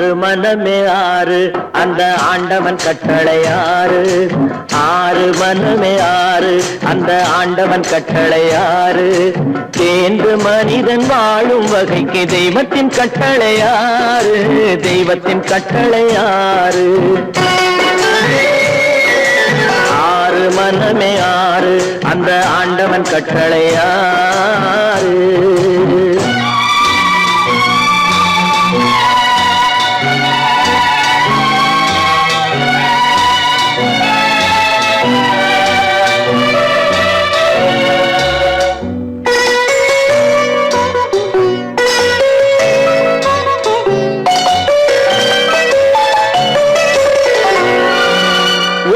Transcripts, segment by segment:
ஆறு மனமே ஆறு அந்த ஆண்டவன் கட்டளை ஆறு. ஆறு மனமே ஆறு அந்த ஆண்டவன் கட்டளை ஆறு. தேர்ந்து மனிதன் வாழும் வகைக்கு தெய்வத்தின் கட்டளை ஆறு. தெய்வத்தின் கட்டளை ஆறு. ஆறு மனமே ஆறு அந்த ஆண்டவன் கட்டளை ஆறு.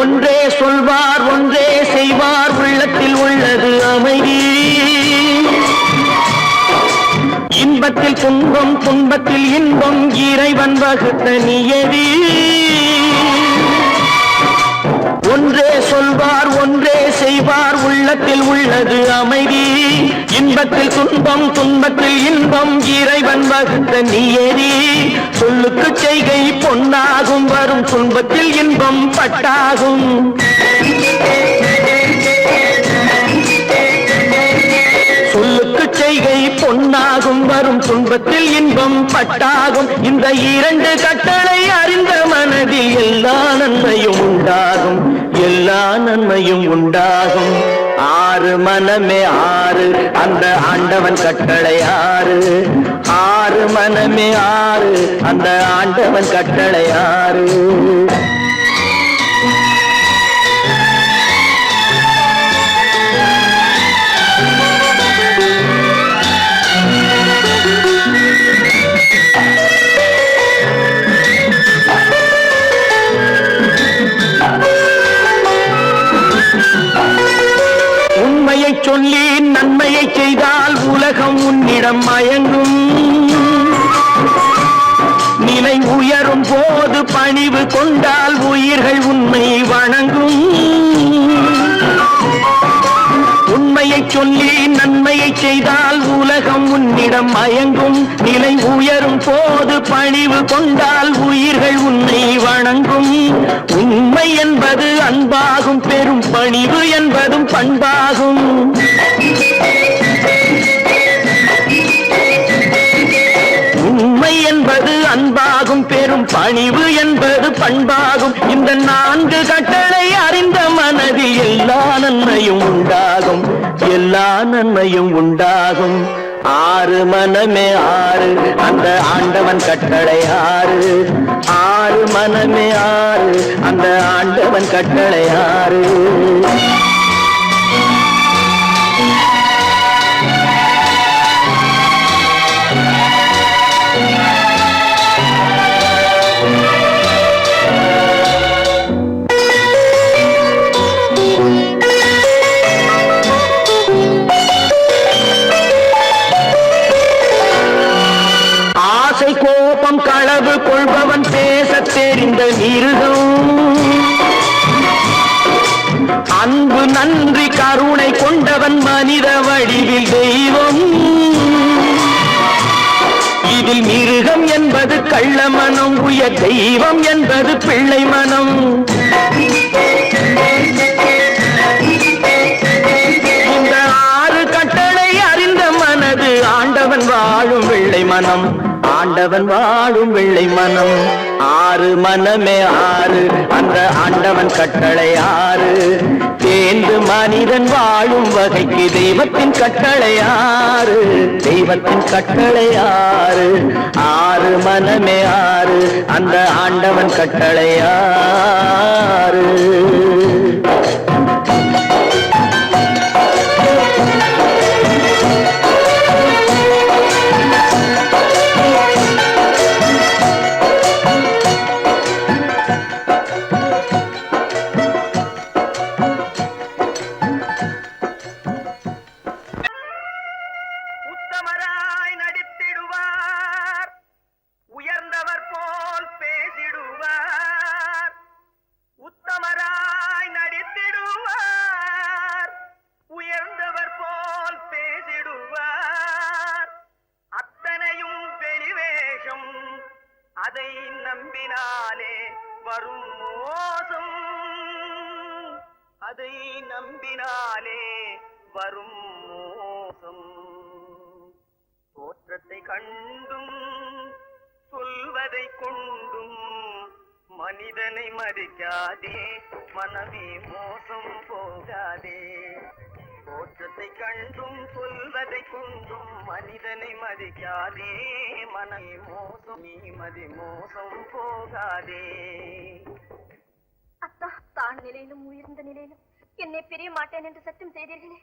ஒன்றே சொல்வார் ஒன்றே செய்வார் உள்ளத்தில் உள்ளது அமைதி. இன்பத்தில் துன்பம் துன்பத்தில் இன்பம் இறைவன் வகுத்த நியதி. ஒன்றே சொல்வார் ஒன்றே செய்வார் உள்ளத்தில் உள்ளது அமைதி. இன்பத்தில் துன்பம் துன்பத்தில் இன்பம் இறைவன் வகுத்த நியதி. சொல்லுக்கு செய்கை பொன்னாகும் வரும் துன்பத்தில் இன்பம் பட்டாகும். சொல்லுக்கு செய்கை பொன்னாகும் வரும் துன்பத்தில் இன்பம் பட்டாகும். இந்த இரண்டு கட்டளை அறிந்த மனதில் எல்லா நன்மையும் உண்டாகும். எல்லா நன்மையும் உண்டாகும். ஆறு மனமே ஆறு அந்த ஆண்டவன் கட்டளை ஆறு. ஆறு மனமே ஆறு அந்த ஆண்டவன் கட்டளை ஆறு. உண்மையை சொல்லி நன்மையை செய்தால் உலகம் உன்னிடம் மயங்கும். நிலை உயரும் போது பணிவு கொண்டால் உயிர்கள் உன்னை வணங்கும். உண்மையை சொல்லி நன்மையை செய்தால் உலகம் உன்னிடம் மயங்கும். நிலை உயரும் போது பணிவு கொண்டால் உயிர்கள் உன்னை வணங்கும். உண்மை என்பது அன்பாகும். பெரும் பணிவு என்பதும் பண்பாகும். உண்மை என்பது அன்பாகும். பெரும் பணிவு என்பது பண்பாகும். இந்த நான்கு கட்டளை அறிந்த மனதில் எல்லா நன்மையும் உண்டாகும். எல்லா நன்மையும் உண்டாகும். ஆறு மனமே ஆறு அந்த ஆண்டவன் கட்டளை ஆறு. ஆறு மனமே ஆறு அந்த ஆண்டவன் கட்டளை ஆறு. கோபம் களவு கொள்பவன் பேச தெரிந்த மிருகம். அன்பு நன்றி கருணை கொண்டவன் மனித வடிவில் தெய்வம். இதில் மிருகம் என்பது கள்ள மனம். உயர் தெய்வம் என்பது பிள்ளை மனம். இந்த ஆறு கட்டளை அறிந்த மனது ஆண்டவன் வாழும் வெள்ளை மனம். ஆண்டவன் வாழும் வெள்ளை மனம். ஆறு மனமே ஆறு அந்த ஆண்டவன் கட்டளை ஆறு. தேர்ந்து மனிதன் வாழும் வகைக்கு தெய்வத்தின் கட்டளை ஆறு. தெய்வத்தின் கட்டளை ஆறு. ஆறு மனமே ஆறு அந்த ஆண்டவன் கட்டளை ஆறு. உத்தமராய் நடித்திடுவார். அதை நம்பினாலே வரும் மோசம், அதை நம்பினாலே வரும் மோசம். தோற்றத்தை கண்டும் சொல்வதை கொண்டும் மனிதனை மதிக்காதே, மனமே மோசம் போகாதே. தோற்றத்தை கண்டும் சொல்வதை கொண்டும் மனிதனை மதிக்காதே, மனமே மோசம், நீ மதி மோசம் போகாதே. அத்தா, தாழ் நிலையிலும் உயர்ந்த நிலையிலும் என்னை பிரிய மாட்டேன் என்று சத்தியம் செய்தீர்களே.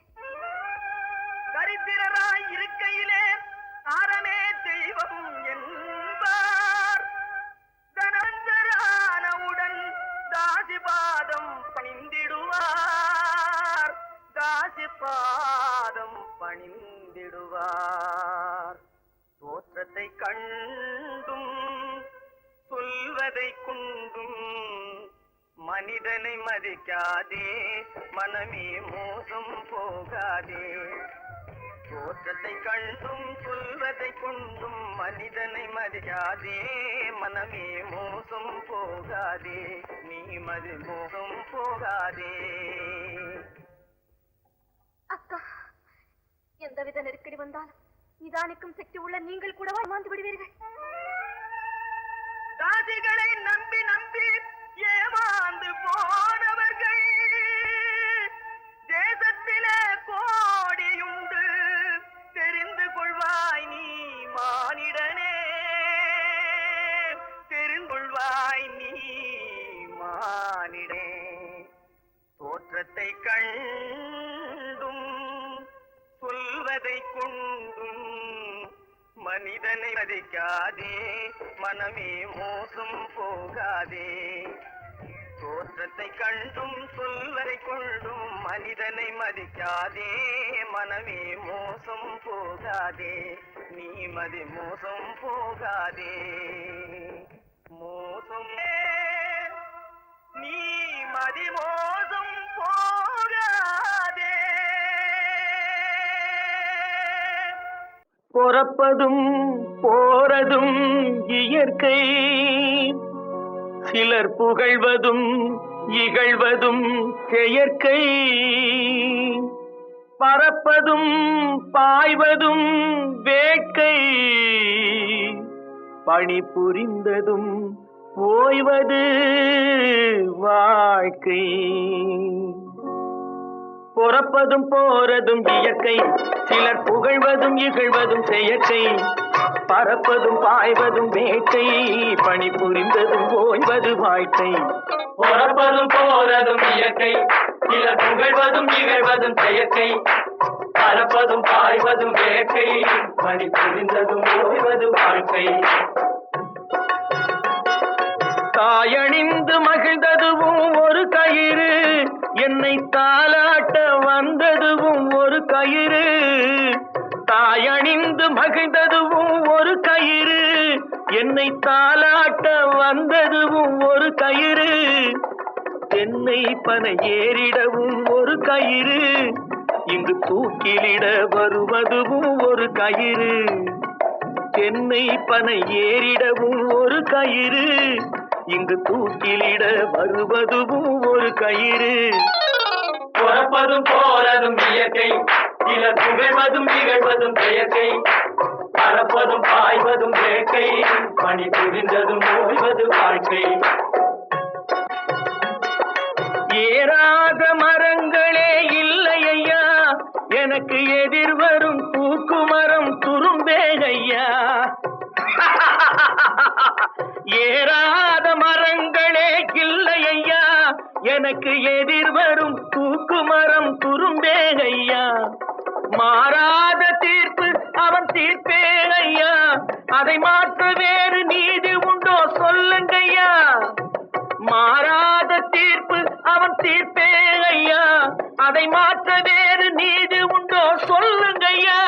தரித்திரராய் இருக்கையிலே ஆரமே தெய்வம் என்பார், தனந்தரானவுடன் தாசிபாதம் பணிந்திடுவார், தாசிபாதம் பணிந்திடுவார். தோற்றத்தை கண்டும் சொல்வதை கொண்டும் மனிதனை மதிக்காதே, மனமே மோசம் போகாதே. தோற்றத்தை கண்டும் சொல்வதை கொண்டும் மனிதனை மதிக்காதே, மனமே மோசம் போகாதே, நீ மதி மோசம் போகாதே. அக்கா, எந்தவித நெருக்கடி வந்தாலும் நிதானிக்கும் சக்தி உள்ள நீங்கள் கூடவா ஏமாந்து விடுவீர்கள்? தாசிகளை நம்பி நம்பி ஏமாந்து போனவர்கள் தேசத்திலே கோடியுண்டு, தெரிந்து கொள்வாய் நீ மானிடனே, தெரிந்து கொள்வாய் நீ மானிடே. தோற்றத்தை கண்டும் சொல்வதை கொண்டும் மனிதனை மதிக்காதே, மனமே மோசம் போகாதே. தோற்றத்தை கண்டும் சொல்வதை கொண்டும் மனிதனை மதிக்காதே, மனமே மோசம் போகாதே, நீ மதி மோசம் போகாதே. மோசம் நீ மதி மோசம் போகாதே. பொறப்பதும் போறதும் இயற்கை, சிலர் புகழ்வதும் இகழ்வதும் செயற்கை. பறப்பதும் பாய்வதும் வேட்கை, பணி புரிந்ததும் ஓய்வது வாழ்க்கை. பொறப்பதும் போறதும் இயற்கை, சிலர் புகழ்வதும் இகழ்வதும் செயற்கை. பறப்பதும் பாய்வதும் வேட்கை, பணி புரிந்ததும் ஓய்வது வாழ்க்கை. பொறப்பதும் போறதும் இயற்கை, சிலர் புகழ்வதும் இகழ்வதும் செயற்கை. பறப்பதும் பாய்வதும் வேட்கை, பணி புரிந்ததும் ஓய்வது வாழ்க்கை. தாயணிந்து மகிழ்ந்ததுவும் ஒரு கயிறு, என்னை தாலாட்ட வந்ததுவும் ஒரு கயிறு. தாயணிந்து மகிழ்ந்ததுவும் ஒரு கயிறு, என்னை தாலாட்ட வந்ததுவும் ஒரு கயிறு. தென்னை பனை ஏறிடவும் ஒரு கயிறு, இங்கு தூக்கிலிட வருவதுவும் ஒரு கயிறு. தென்னை பனை ஏறிடவும் ஒரு கயிறு, இங்கு தூக்கிலிட வருவதுவும் ஒரு கயிறு. பொறப்பதும் போறதும் இயற்கை, சிலர் புகழ்வதும் இகழ்வதும் செயற்கை. பறப்பதும் பாய்வதும் வேட்கை, பணி புரிந்ததும் ஓய்வது வாழ்க்கை. ஏறாத மரங்களே இல்லை ஐயா, எனக்கு எதிர் வரும் தூக்கு மரம் துரும்பேகையா. ஏறாத மரங்களே இல்லை ஐயா, எனக்கு எதிர் வரும் தூக்கு மரம் துரும்பேகையா. மாறாத தீர்ப்பு அவன் தீர்ப்பே ஐயா, அதை மாற்ற வேறு நீதி உண்டோ சொல்லுங்கய்யா. மாறாத தீர்ப்பு அவன் தீர்ப்பே ஐயா, அதை மாற்ற வேறு நீதி உண்டோ சொல்லுங்கய்யா.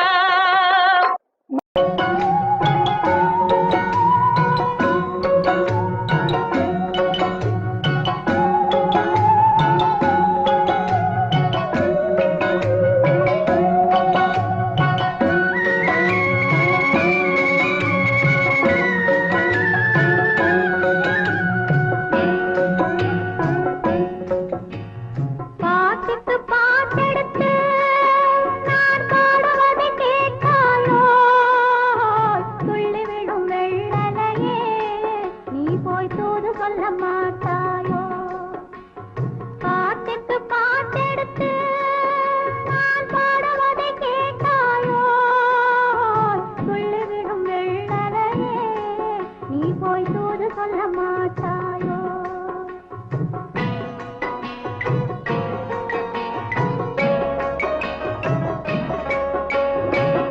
போய் தூது சொல்ல மாட்டாயோ? பாட்டுக்கு பாட்டெடுத்து நான் பாடுவதை கேட்டாயோ? சொல்லிவிடும் வெள்ளலையே நீ போய் தூது சொல்ல மாட்டாயோ?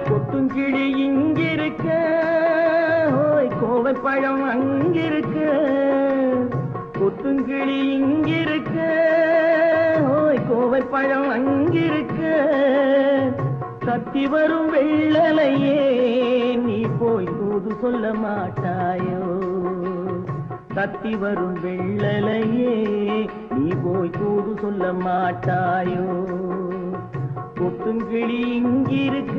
கொத்துங்கிளி இங்கிருக்க, கோவை பழம் அங்கிருக்க. கொத்துங்கிளி இங்கிருக்க, கோவை பழம் அங்கிருக்க. கத்தி வரும் வெள்ளலையே நீ போய் தூது சொல்ல மாட்டாயோ? கத்தி வரும் வெள்ளலையே நீ போய் தூது சொல்ல மாட்டாயோ? கொத்துங்கிளி இங்கிருக்க,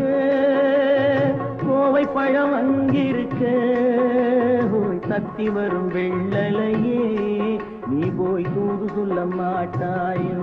கோவை பழம் அங்கிருக்க. கத்தி வரும் வெள்ளலையே நீ போய் தூது சொல்ல மாட்டாயோ?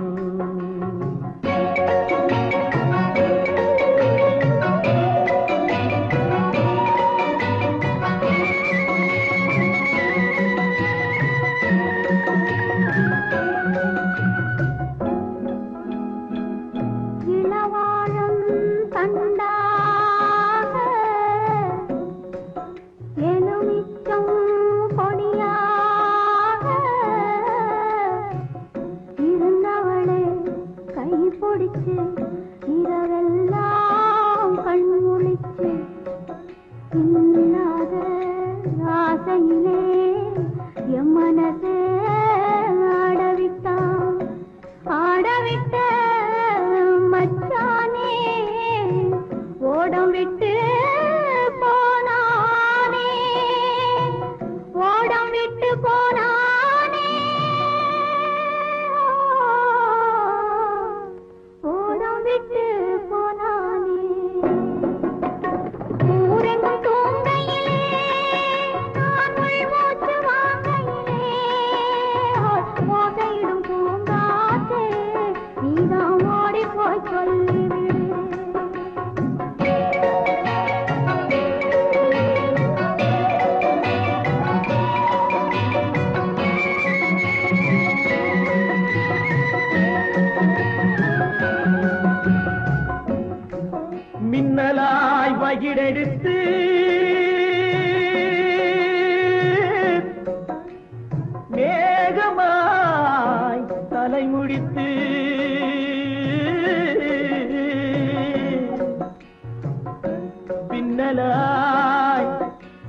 இரவெல்லாம் கண்முழிச்சு இல்லாத ஆசையிலே என் மனசே ஆடவிட்டான். ஆடவிட்ட மச்சானே ஓடம் விட்டு போனானே, ஓடம் விட்டு போனானே. மின்னலாய் வகிடெடுத்து மேகமாய் தலைமுடித்து பின்னலாய்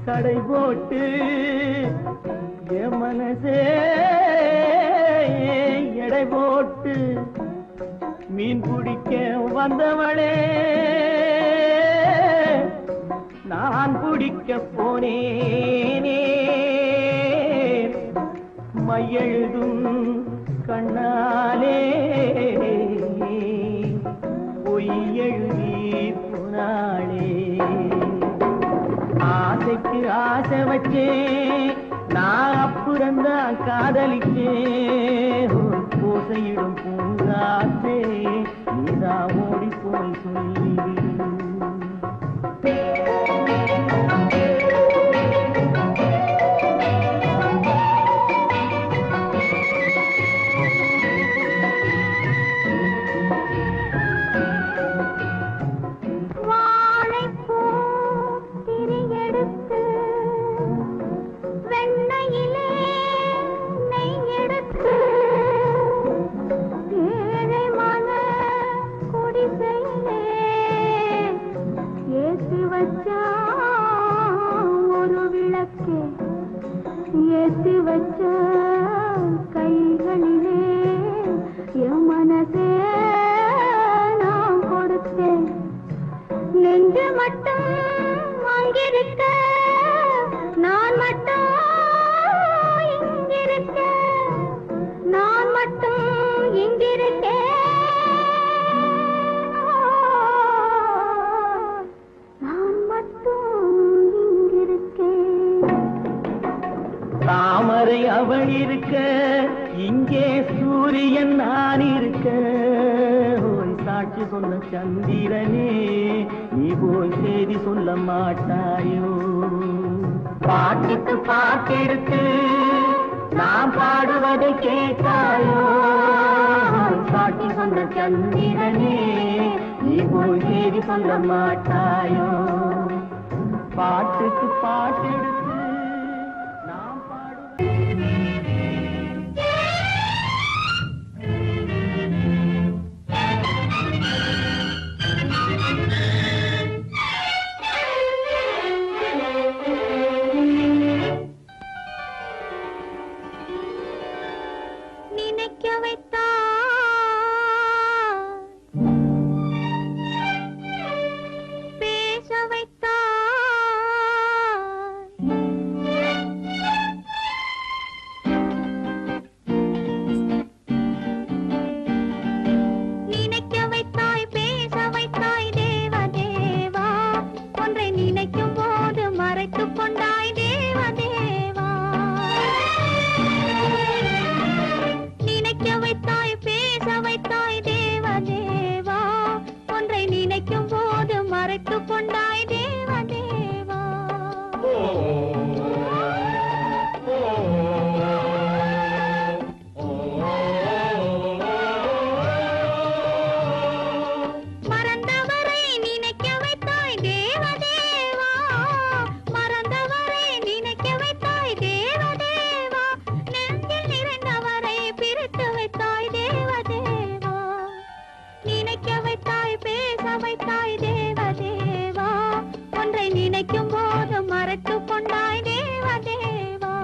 கடை போட்டு என் மனசே எடை போட்டு மீன் பிடிக்க வந்தவளே நான் பிடிக்க போனேனே. மையெழுதும் கண்ணாலே பொய் எழுதி போனாளே. ஆசைக்கு ஆசை வச்சேன் நான் அப்புறந்தான் காதலிச்சேன். பூசையிடும் பூங்காற்றே நீதான் ஓடி போய் சொல்லிவிடு. ஒரு விளக்கு ஏற்றி வச்ச கைகளிலே என் மனசே நான் கொடுத்தேன். நெஞ்சு மட்டும் அங்கிருக்க நான் மட்டும் இங்கிருக்க, நான் மட்டும் இங்கிருக்கேன். தாமரை அவள் இருக்க இங்கே சூரியன் நான் இருக்க. சாட்சி சொன்ன சந்திரனே நீ போய் செய்தி சொல்ல மாட்டாயோ? பாட்டுக்கு பாட்டெடுத்து நான் பாடுவதை கேட்டாயோ சாட்சி சொன்ன சந்திரனே நீ போய் செய்தி சொல்ல மாட்டாயோ பாட்டுக்கு பாட்டெடுத்து நான் நினைக்க வைத்தா பேச வைத்தா நினைக்க வைத்தாய் பேச வைத்தாய் தேவ தேவா ஒன்றை நினைக்கும் போது மறைத்துக் கொண்டாய் தேவ தேவா நினைக்க வைத்தாய் பேச வைத்தாய் தேவ தேவா ஒன்றை நினைக்கும் போது மறைத்துக் கொண்டாய் தேவ தேவா மறந்தவரை நினைக்க வைத்தாய் தேவ தேவா மறந்தவரை நினைக்க வைத்தாய் தேவ தேவா நெஞ்சில் நிறைந்தவரை பிரித்து வைத்தாய் தேவ தேவா நினைக்க வைத்தாய் பேச வைத்தாய் தேவ தேவா ஒன்றை நினைக்கும் போது மறைத்துக் கொண்டாய் தேவ தேவா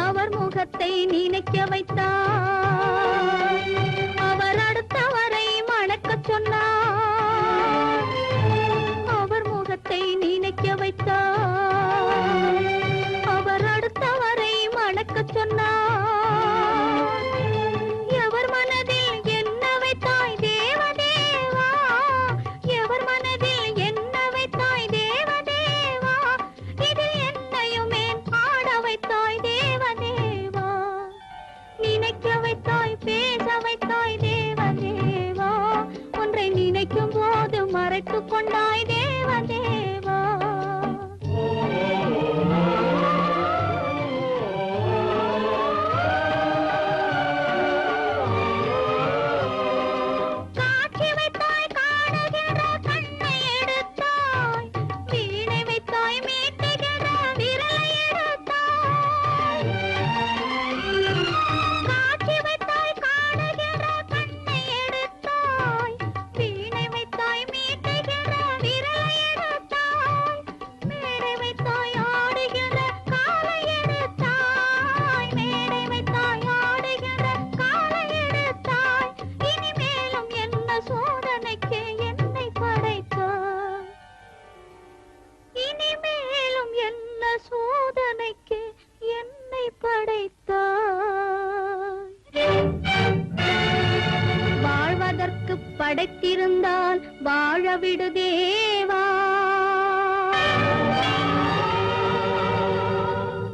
அவர் முகத்தை நினைக்க வைத்தார் அவர் அடுத்தவரை மணக்கச் சொன்னார் அவர் முகத்தை நினைக்க வைத்தார் அவர் அடுத்தவரை மணக்கச் சொன்னார் எவர் மனதில் என்ன வைத்தாய் தேவ தேவா எவர் மனதில் என்ன வைத்தாய் தேவ தேவா இதில் என்னையுமே ஆட வைத்தாய் தேவ தேவா நினைக்க வைத்தாய் பேச வைத்தாய் தேவ தேவா ஒன்றை நினைக்கும் போது மறைத்துக் கொண்டாய் தேவ தேவா காட்சி வைத்தாய் காணுகிற கண்ணை எடுத்தாய் வீணை வைத்தாய் மீட்டுகிற விரலை எடுத்தாய் காட்சி வைத்தாய் காணுகிற கண்ணை எடுத்தாய் வீணை வைத்தாய் மீட்டுகிற விரலை எடுத்தாய் மேடை வைத்தாய் ஆடுகிற காலை எடுத்தாய் மேடை வைத்தாய் ஆடுகிற காலை எடுத்தாய் இனிமேலும் என்ன சோதனைக்கு என்னை படைத்தாய் இனிமேலும் என்ன சோதனைக்கு என்னை படைத்தாய் வாழ்வதற்கு படைத்திருந்தால் வாழ விடு தேவா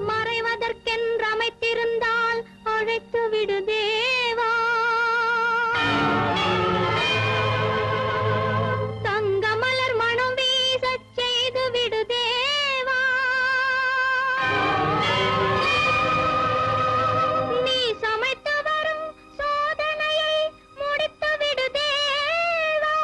மறைவதற்கென்று அமைத்திருந்தால் அழைத்து விடு தேவா தங்க மலர் மனம் வீசச் செய்து விடு தேவா நீ சமைத்து வரும் சோதனையை முடித்து விடு தேவா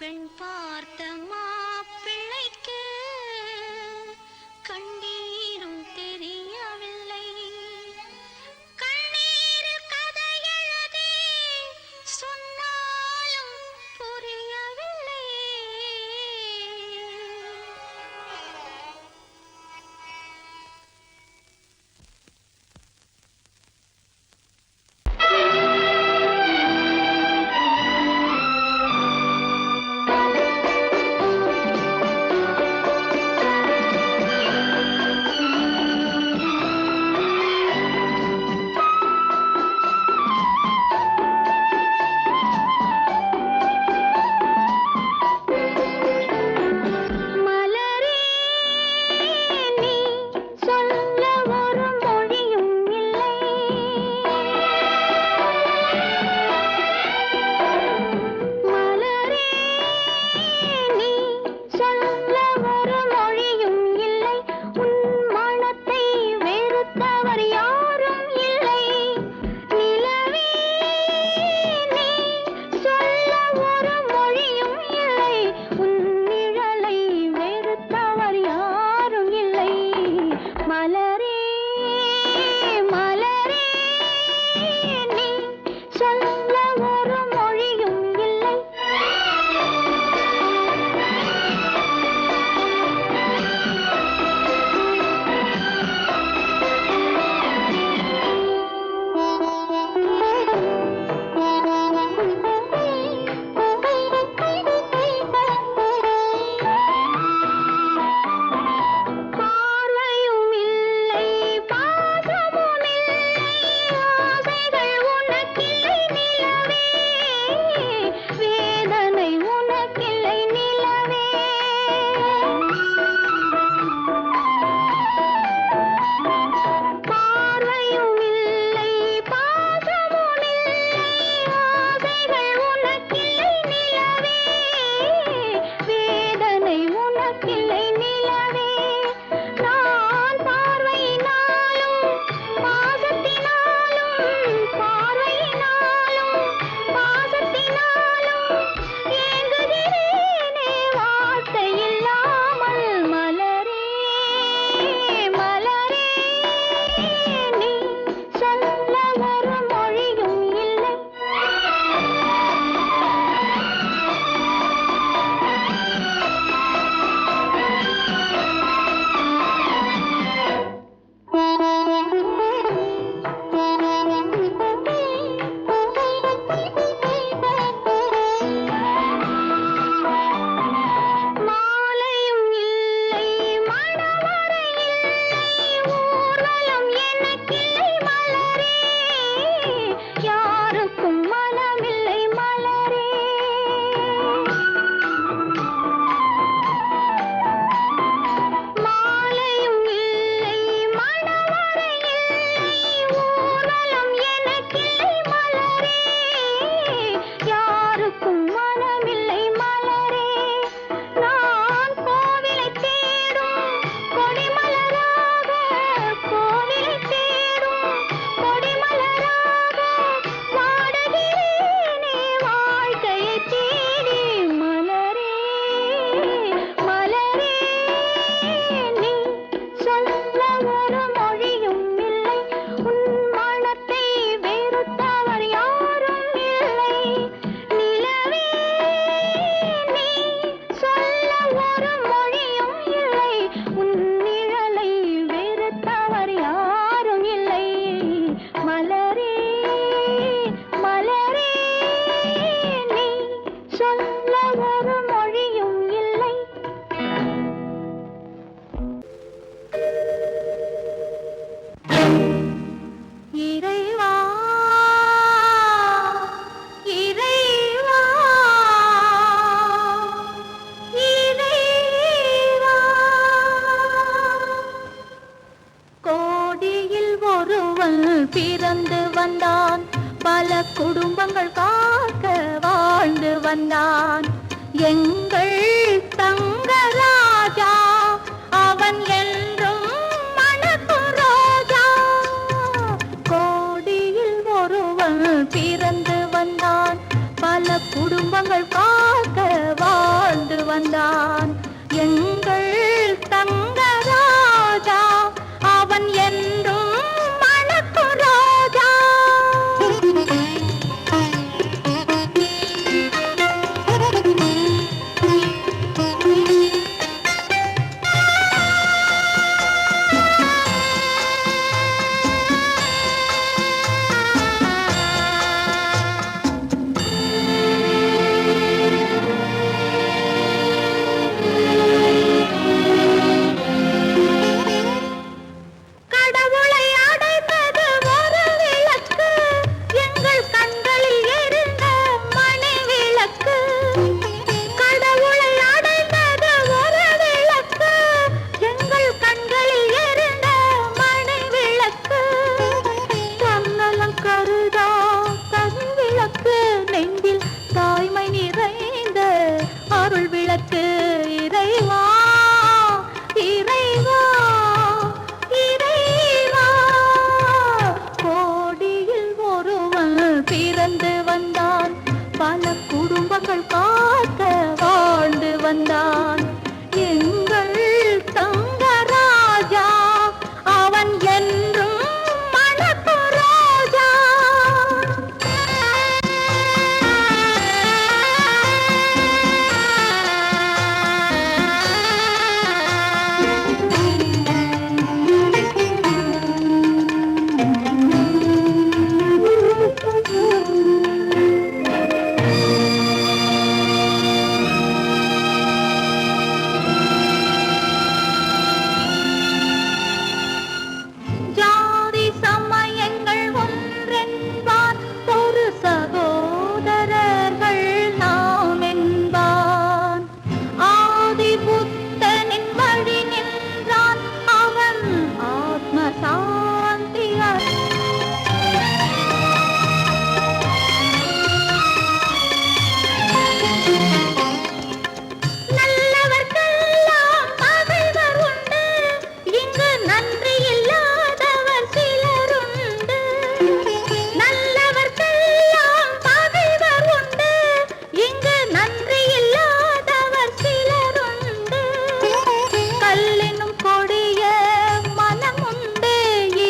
பெண் பார்த்த மாப்பிள்ளைக்கு கண்ணீரும் தெரியவில்லை. கண்ணீர் கதை எழுதி சொன்னாலும் புரியவில்லை. ஒரு மொழியும் இல்லை. இறைவா இறைவா இறைவா, கோடியில் ஒருவன் பிறந்து வந்தான், பல குடும்பங்கள் காக்க வாழ்ந்து வந்தான். எங்கள் தங்கராஜா அவன் என்றும் மணக்கும் ரோஜா. கோடியில் ஒருவன் பிறந்து வந்தான், பல குடும்பங்கள் காக்க வாழ்ந்து வந்தான். எங்கள் தங்கராஜா அவன் என்றும் மணக்கும் ரோஜா. கடவுளை அடைந்தது ஒரு விளக்கு, எங்கள் கண்களில் எரிந்த மணி விளக்கு. கடவுளை அடைந்தது ஒரு விளக்கு, எங்கள் கண்களில் எரிந்த மணி விளக்கு. தன்னலம் கருதா தனி விளக்கு, நெஞ்சில் தாய்மை நிறைந்த அருள் விளக்கு. இறைவா இறைவா இறைவா, கோடியில் ஒருவன் பிறந்து வந்தான், பல குடும்பங்கள் காக்க வாழ்ந்து வந்தான். எங்கள் தங்கராஜா அவன் என்றும் மணக்கும் ரோஜா. ஜாதி சமயங்கள் ஒன்றென்பார், ஒரு சகோதரர்கள் நாம் என்பான். ஆதி புத்தனின் வழி நின்றான், அவன் ஆத்ம சாந்தி நல்லவர்க்கெல்லாம் பகைவர் உண்டு, இங்கு நன்றி இல்லாதவர் சிலருண்டு. நல்லவர்க்கெல்லாம் பகைவர் உண்டு, இங்கு நன்றி இல்லாதவர் சிலருண்டு. கல்லினும் கொடிய மனமுண்டு,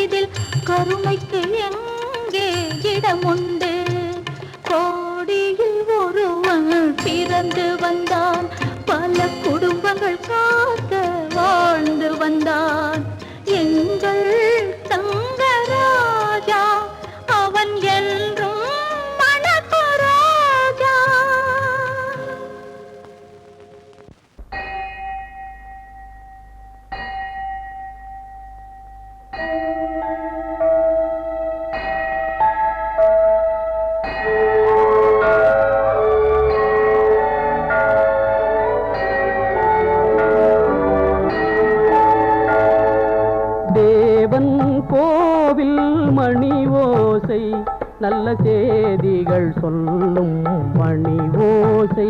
இதில் கருணைக்கு எங்கே இடமுண்டு. கோடியில் ஒருவன் பிறந்து வந்தான், பல குடும்பங்கள் காக்க வாழ்ந்து வந்தான். எங்கள் தங்கராஜா அவன் என்றும் மணக்கும் ரோஜா. தேவன் கோவில் மணி ஓசை, நல்ல செய்திகள் சொல்லும் மணி ஓசை.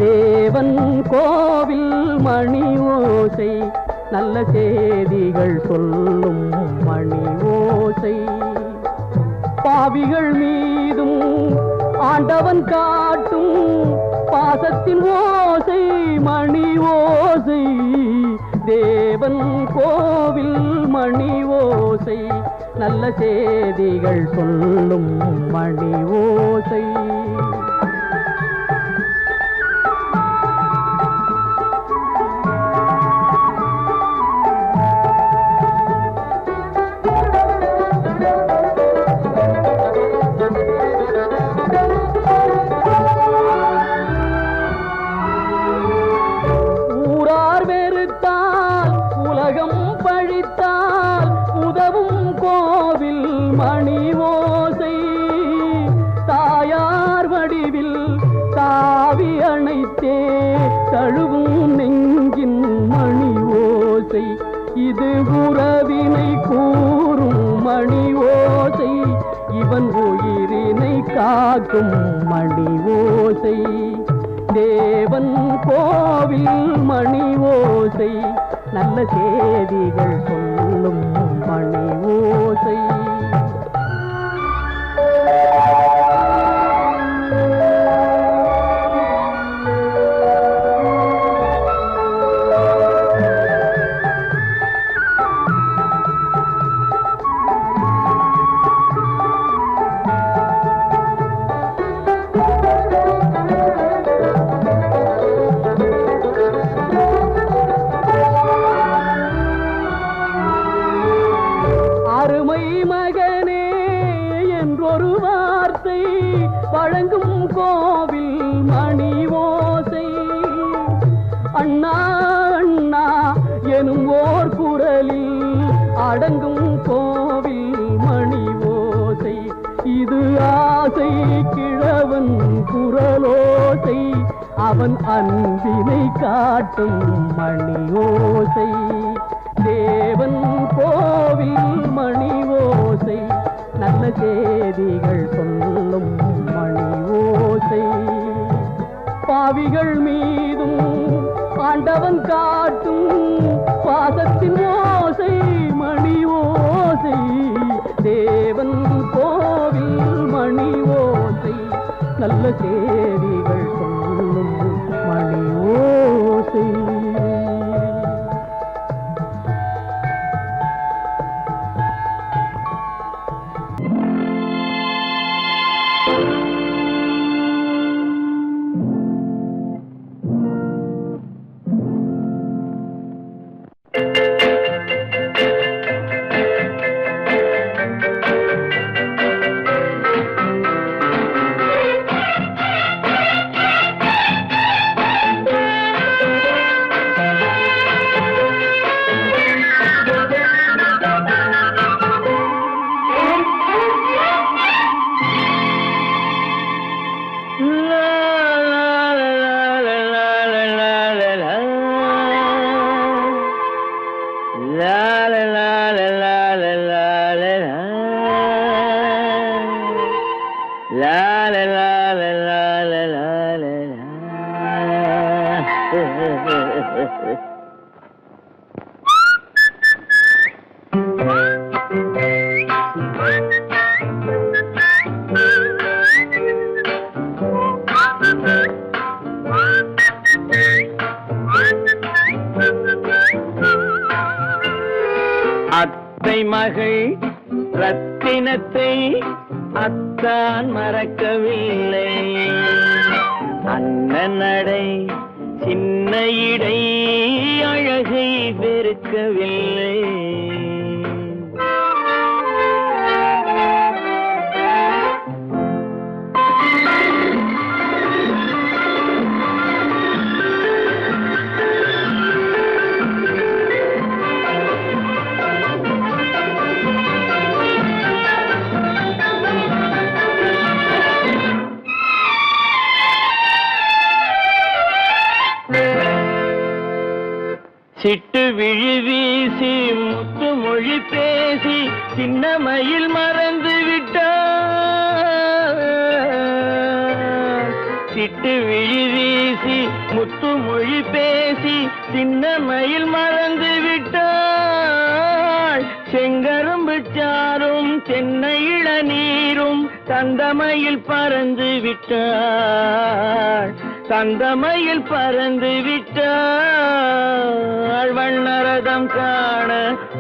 தேவன் கோவில் மணி ஓசை, நல்ல செய்திகள் சொல்லும் மணி ஓசை. பாவிகள் மீதும் ஆண்டவன் காட்டும் பாசத்தின் ஓசை மணி ஓசை. தேவன் கோவில் மணி ஓசை, நல்ல செய்திகள் சொல்லும் மணி ஓசை. வைத்தே தழுவும் நெஞ்சின் மணி ஓசை, இது உறவினை கூறும் மணி ஓசை, இவன் உயிரினை காக்கும் மணி ஓசை. தேவன் கோவில் மணி ஓசை, நல்ல செய்திகள் சொல்லும் மணி ஓசை. வழங்கும் கோவில் மணி ஓசை, அண்ணா அண்ணா எனும் ஓர் குரலில் அடங்கும் கோவில் மணி ஓசை, இது ஆசை கிழவன் குரலோசை, அவன் அன்பினை காட்டும் மணி ஓசை. தேவன் கோவில் மணி ஓசை, நல்ல செய்திகள் சொல்லும் மணி ஓசை. பாவிகள் மீதும் ஆண்டவன் காட்டும் பாசத்தின் ஓசை மணி ஓசை. தேவன் கோவில் மணி ஓசை, நல்ல செய்திகள் சொல்லும் மணி ஓசை. அத்தை மகள் ரத்தினத்தை அத்தான் மறக்கவில்லை, அண்ணன் நடை சின்ன இடை அழகை வெறுக்கவில்லை. சிட்டு விழி வீசி முத்து மொழி பேசி சின்ன மயில் மறந்து விட்டார். சிட்டு விழி வீசி முத்து மொழி பேசி சின்ன மயில் மறந்து விட்டாள். செங்கரும்பு சாரும் தென்னை இளநீரும் தந்தமயில் பறந்து விட்டாள். தந்தமயில் பறந்து விட்டாள். வண்ணரதம் காண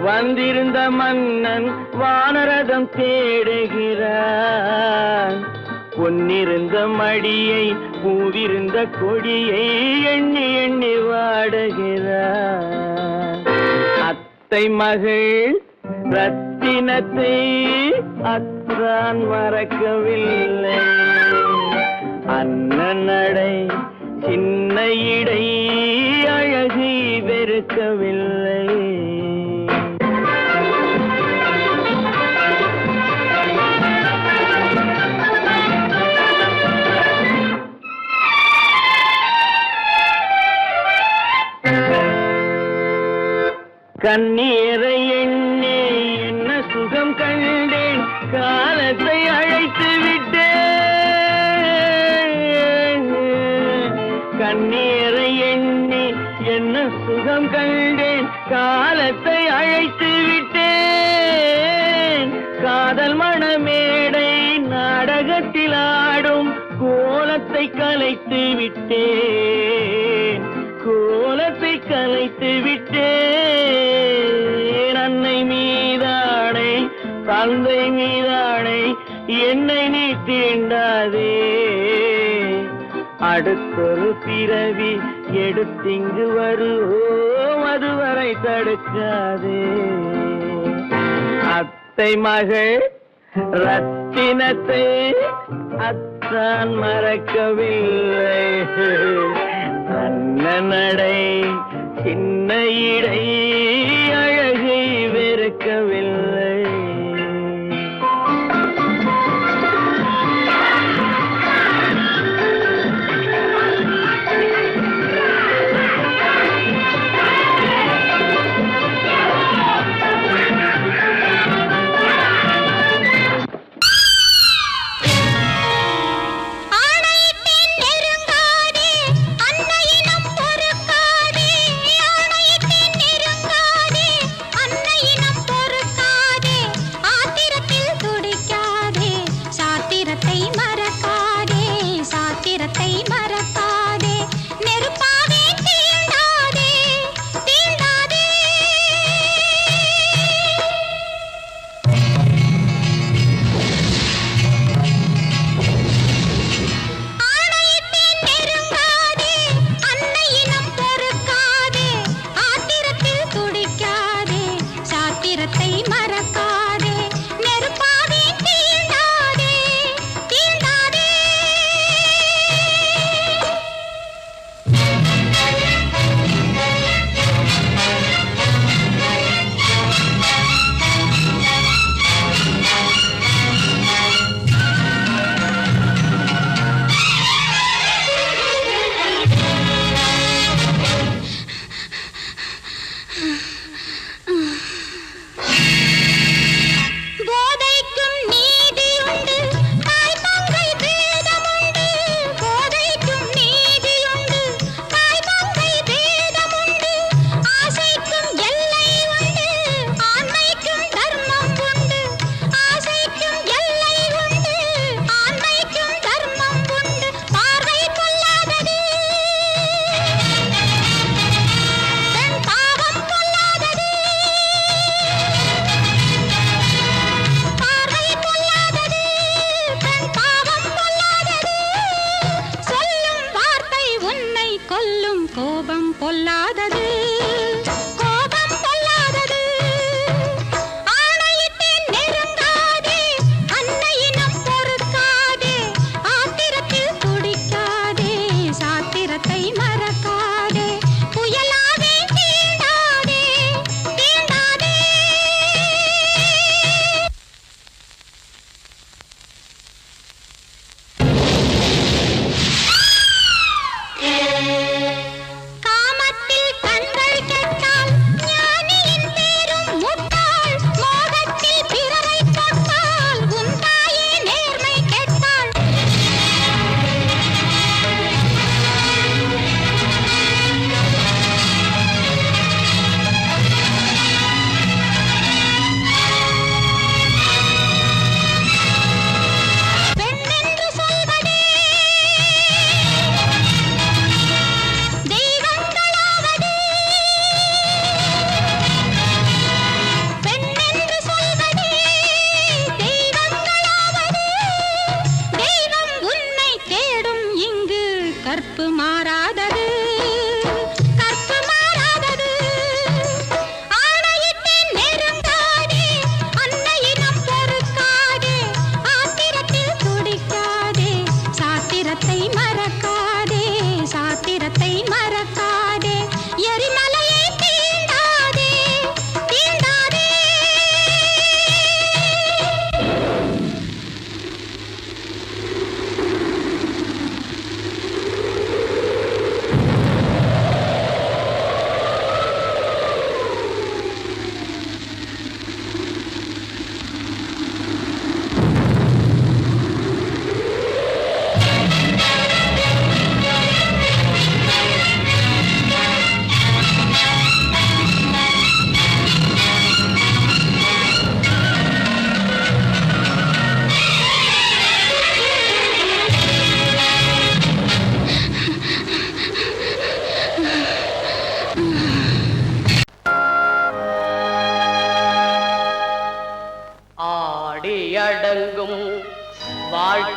வந்திருந்த மன்னன் வானரதம் தேடுகிறான். பொன்னிருந்த மடியை பூவிருந்த கொடியை எண்ணி எண்ணி வாடுகிறான். அத்தை மகள் ரத்தினத்தை அத்தான் மறக்கவில்லை, அண்ணன் நடை சின்ன இடை அழகை வெறுக்கவில்லை. கண்ணீரை எண்ணி என்ன சுகம் கண்டேன், காலத்தை அழைத்து விட்டேன். கண்ணீரை எண்ணி என்ன சுகம் கண்டேன், காலத்தை அழைத்து விட்டேன். காதல் மணமேடை நாடகத்தில் ஆடும் கோலத்தை கலைத்து விட்டேன், கோலத்தை கலைத்து விட்டேன். அன்னை மீதானை தந்தை மீதானை என்னை நீ தீண்டாதே, அடுத்தொரு பிறவி எடுத்திங்கு வருவோம், அதுவரை தடுக்காதே. அத்தை மகள் ரத்தினத்தை அத்தான் மறக்கவில்லை, அண்ண நடை சின்ன இடை அழகை வெறுக்கவில்லை.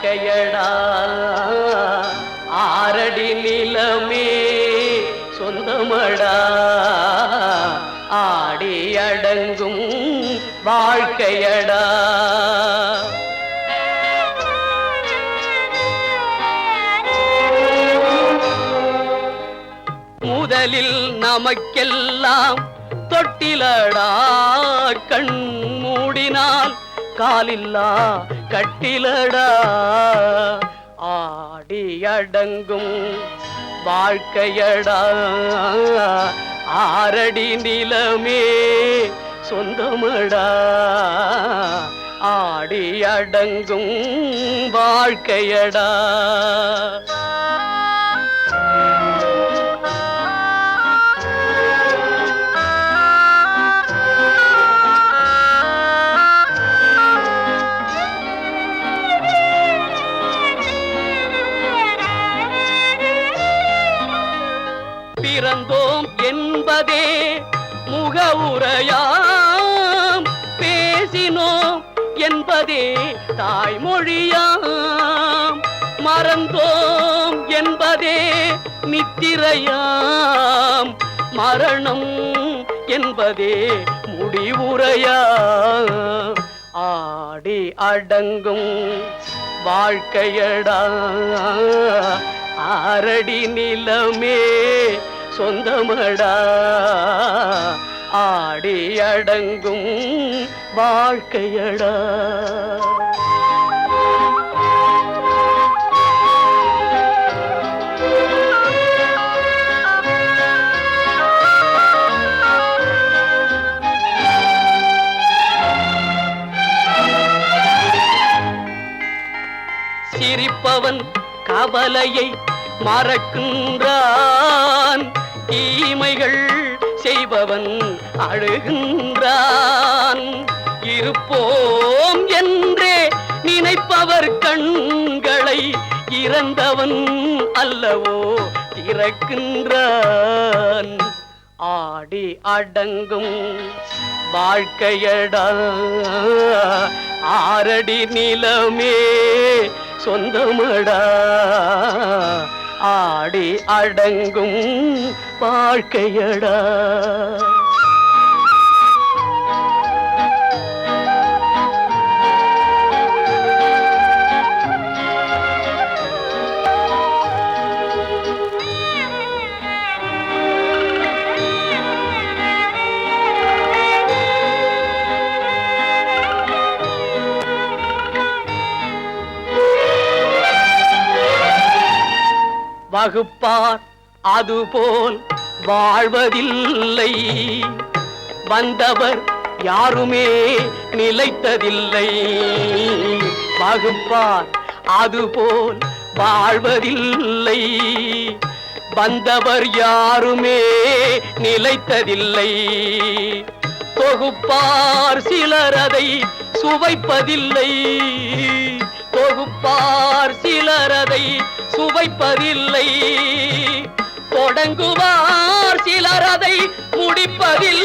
வாழ்க்கையடா ஆரடி நிலமே சொந்தமடா ஆடி அடங்கும் வாழ்க்கையடா. முதலில் நமக்கெல்லாம் தொட்டிலடா கண் மூடினால் காலில்லா கட்டிலடா ஆடி அடங்கும் வாழ்க்கையடா ஆரடி நிலமே சொந்தமடா ஆடி அடங்கும் வாழ்க்கையடா. பிறந்தோம் என்பதே முகவுரையாம் பேசினோம் என்பதே தாய்மொழியாம் மறந்தோம் என்பதே நித்திரையாம் மரணம் என்பதே முடிவுரையாம் ஆடி அடங்கும் வாழ்க்கையடா ஆரடி நிலமே சொந்தமடா ஆடி அடங்கும் வாழ்க்கையடா. சிரிப்பவன் கவலையை மறக்கின்றான் தீமைகள் செய்பவன் அழுகின்றான் இருப்போம் என்றே நினைப்பவர் கண்களை இறந்தவன் அல்லவோ திறக்கின்றான் ஆடி அடங்கும் வாழ்க்கையடா ஆரடி நிலமே சொந்தமடா ஆடி அடங்கும் வாழ்க்கையடா. வகுப்பார் அதுபோல் வாழ்வதில்லை வந்தவர் யாருமே நிலைத்ததில்லை வகுப்பார் அதுபோல் வாழ்வதில்லை வந்தவர் யாருமே நிலைத்ததில்லை தொகுப்பார் சிலர் அதை சுவைப்பதில்லை தொகுப்பார் சிலர் அதை சுவைப்பதில்லை தொடங்குவார் சிலர் அதை முடிப்பதில்லை